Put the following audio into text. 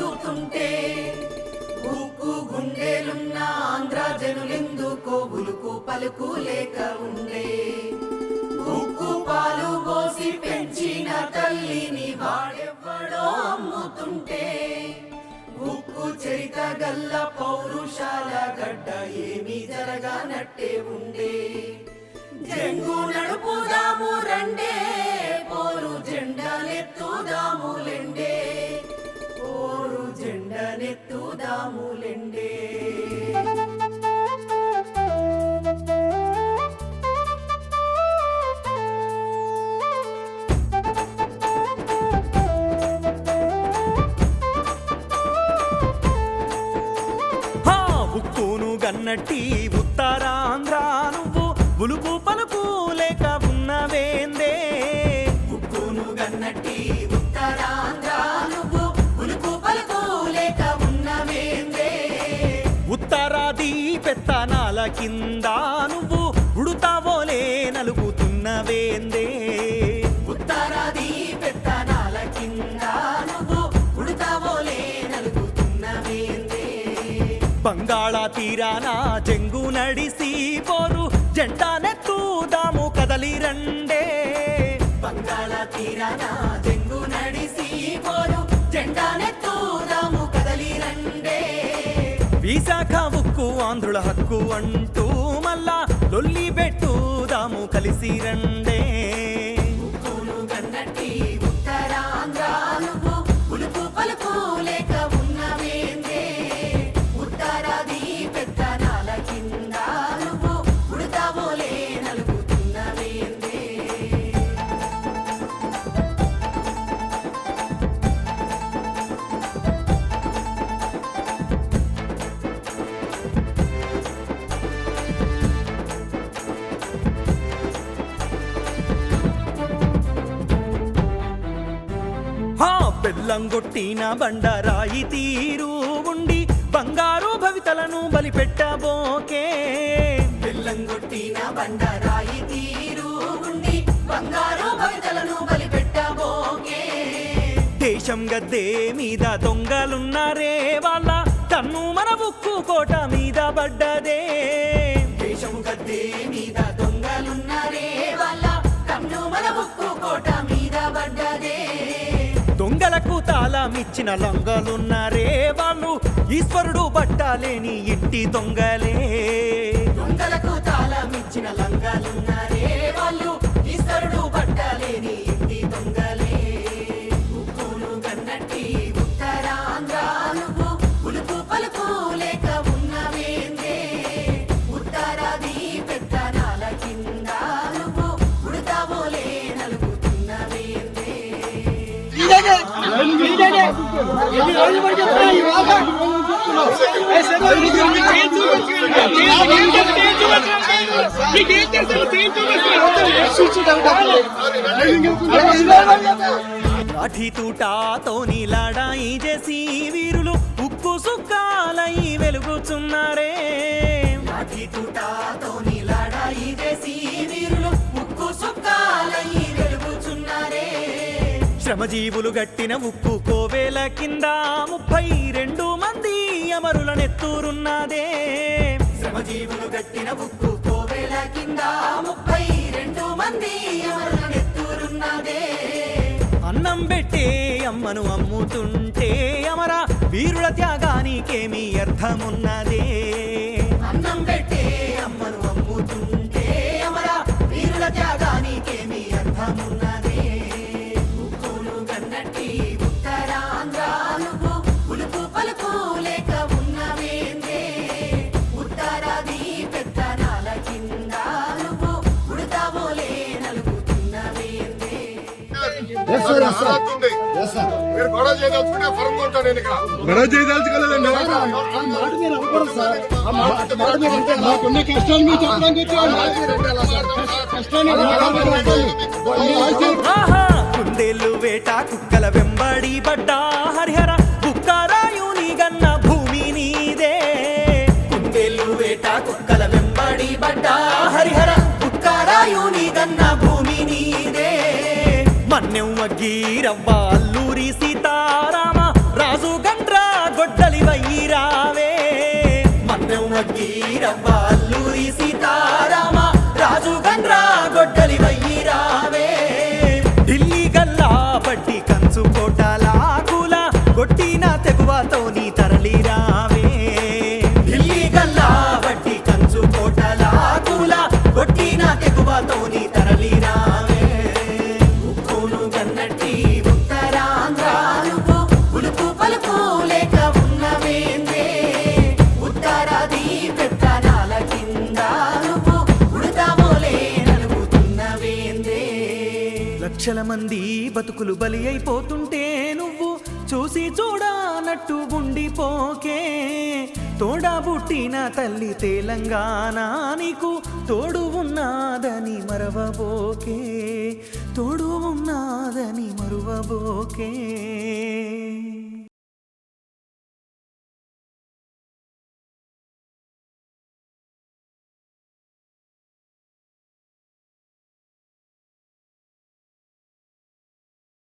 ఉడుకెత్తుతుంటే ఉక్కు గుండెలున్న ఆంధ్ర జనులెందుకో ఉలుకు పలుకు లేక ఉండే ఉక్కు పాలు పోసి పెంచిన తల్లిని వాడెవ్వడో అమ్ముతుంటే ఉక్కు చరిత గల్ల పౌరుషాల గడ్డ ఏమి జరగనట్టే ఉండే జంగు నడుపుదాము రండే పోరు జెండనెత్తుదాములెండే పోరు జెండనెత్తుదాములెండే ఉక్కును గన్నట్టి ఉత్తరాంధ్ర నువ్వు ఉలుకు పలుకు లేక ఉన్నవేందే ఉక్కును గన్నట్టి ఉత్తరాంధ్ర నువ్వు ఉలుకు పలుకు లేక ఉన్నవేందే ఉత్తరాది పెత్తనాల కింద నువ్వు ఉడుతావోలే నలుగుతున్నవేందే ఉత్తరాది పెత్తనాల కింద నువ్వు ఉడుతావోలే నలుగుతున్నవేందే బంగాళ తీరాన చెంగు నడిసి పోరు జెండానెత్తుదాము కదలి రండే బంగాళ తీరాన జంగు నడిసి పోరు జెండానెత్తుదాము కదలి రండే విశాఖ ఉక్కు ఆంధ్రుల హక్కు అంటూ మళ్ళా లొల్లి పెట్టుదాము కలిసి రండే ఉక్కును గన్నట్టి ఉత్తరాంధ్ర నువ్వు ఉలుకు పలుకు లేక ఉన్నవేందే ఉత్తరాది పెత్తనాల కింద నువ్వు ఉడతావోలే నలుగుతున్నవేందే బెల్లం కొట్టిన బండరాయి తీరు ఉండి బంగారు భవితలను బలిపెట్టబోకే బెల్లం కొట్టిన బండరాయి తీరు ఉండి బంగారు భవితలను బలిపెట్టబోకే దేశం గద్దే మీద దొంగలున్నారే వాళ్ళ తన్ను మన ఉక్కు కోట మీద పడ్డదే దేశం గద్దే మీద దొంగలున్నారే వాళ్ళ కన్ను మన ఉక్కు కోట మీద పడ్డదే దొంగలకు తాళమిచ్చిన లొంగలున్నారే వాళ్ళు ఈశ్వరుడు పట్టాలేని ఇంటి దొంగలే దొంగలకు తాళమిచ్చిన లంగాలున్నారే వాళ్ళు ఈశ్వరుడు పట్టాలేని ఇంటి దొంగలే ఉక్కును గన్నట్టి ఉత్తరాంధ్ర నువ్వు ఉలుకు పలుకు లేక ఉన్నవేందే ఉత్తరాది పెత్తనాల కింద నువ్వు ఉడతావోలే నలుగుతున్నవేందే లాఠీ తూటాతోని లడాయి చేసి వీరులు ఉక్కు సుక్కాలై వెలుగుచున్నారే లాఠీ తూటాతోని లడాయి చేసి వీరులు ఉక్కు సుక్కాలై వెలుగుచున్నారే శ్రమజీవులు గట్టిన ఉక్కు కోవేల కింద 32 మంది అమరులనెత్తూరున్నదే శ్రమజీవులు గట్టిన ఉక్కు కోవేల కింద 32 మంది అమరులనెత్తూరున్నదే అన్నం పెట్టే అమ్మను అమ్ముతుంటే అమర వీరుల త్యాగానికేమి అర్థమున్నదే అన్నం పెట్టే అమ్మను అమ్ముతుంటే అమర వీరుల త్యాగానికేమి అర్థమున్నదే ఉక్కును గన్నట్టి ఉత్తరాంధ్ర నువ్వు ఉలుకు పలుకు లేక ఉన్నవేందే ఉత్తరాది పెత్తనాల కింద నువ్వు ఉడతావోలే నలుగుతున్నవేందే మీరు గొడవ చేయదలుచుకుంటే ఫరం ఉంటాను నేను ఇక్కడ గొడవ చేయదలుచుకోలేదండి కొన్ని కష్టాలు మీరు చెప్పడానికి కుందేళ్ళు వేట కుక్కల వెంబడి పడ్డా హరిహర బుక్కారాయుని గన్న భూమి నీదే కుందేళ్ళు వేట కుక్కల వెంబడి పడ్డా హరిహర బుక్కారాయుని గన్న భూమి నీదే మన్నెవ్వ గీరవ్వ అల్లూరి సీతారామ రాజు గండ్ర కొట్టిన తెగువతో నీ తరలి రావే ఢిల్లీ గల్లా వడ్డీ కంచు కోటలా కూల కొట్టిన తెగువతో నీ తరలి రావే ఉక్కును గన్నట్టి ఉత్తరాంధ్ర నువ్వు ఉలుపు పలుపు లేక ఉన్నవేందే ఉత్తరాది పెత్తనాల కింద నువ్వు ఉడతావోలే నలుగుతున్నవేందే లక్షల మంది బతుకులు బలి అయిపోతుంటే నువ్వు చూసి చూడనట్టు ఉండిపోకే తోడా పుట్టిన తల్లి తెలంగాణ నీకు తోడు ఉన్నదని మరవబోకే తోడు ఉన్నదని మరువబోకే